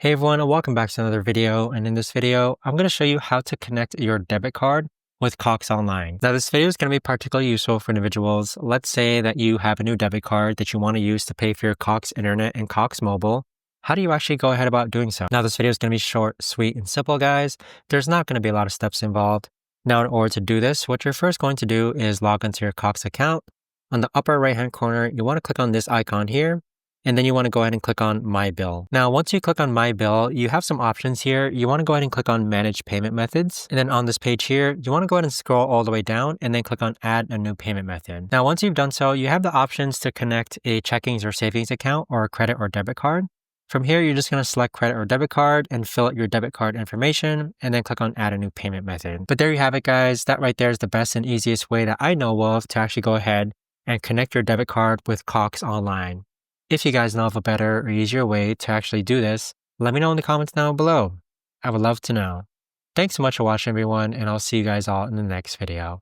Hey everyone, and welcome back to another video. And in this video, I'm going to show you how to connect your debit card with Cox Online. Now, this video is going to be particularly useful for individuals. Let's say that you have a new debit card that you want to use to pay for your Cox Internet and Cox Mobile. How do you actually go ahead about doing so? Now, this video is going to be short, sweet, and simple, guys. There's not going to be a lot of steps involved. Now, in order to do this, what you're first going to do is log into your Cox account. On the upper right-hand corner, you want to click on this icon here. And then you want to go ahead and click on My Bill. Now, once you click on My Bill, you have some options here. You want to go ahead and click on Manage Payment Methods. And then on this page here, you want to go ahead and scroll all the way down and then click on Add a New Payment Method. Now, once you've done so, you have the options to connect a checkings or savings account or a credit or debit card. From here, you're just going to select credit or debit card and fill out your debit card information and then click on Add a New Payment Method. But there you have it, guys. That right there is the best and easiest way that I know of to actually go ahead and connect your debit card with Cox Online. If you guys know of a better or easier way to actually do this, let me know in the comments down below. I would love to know. Thanks so much for watching, everyone, and I'll see you guys all in the next video.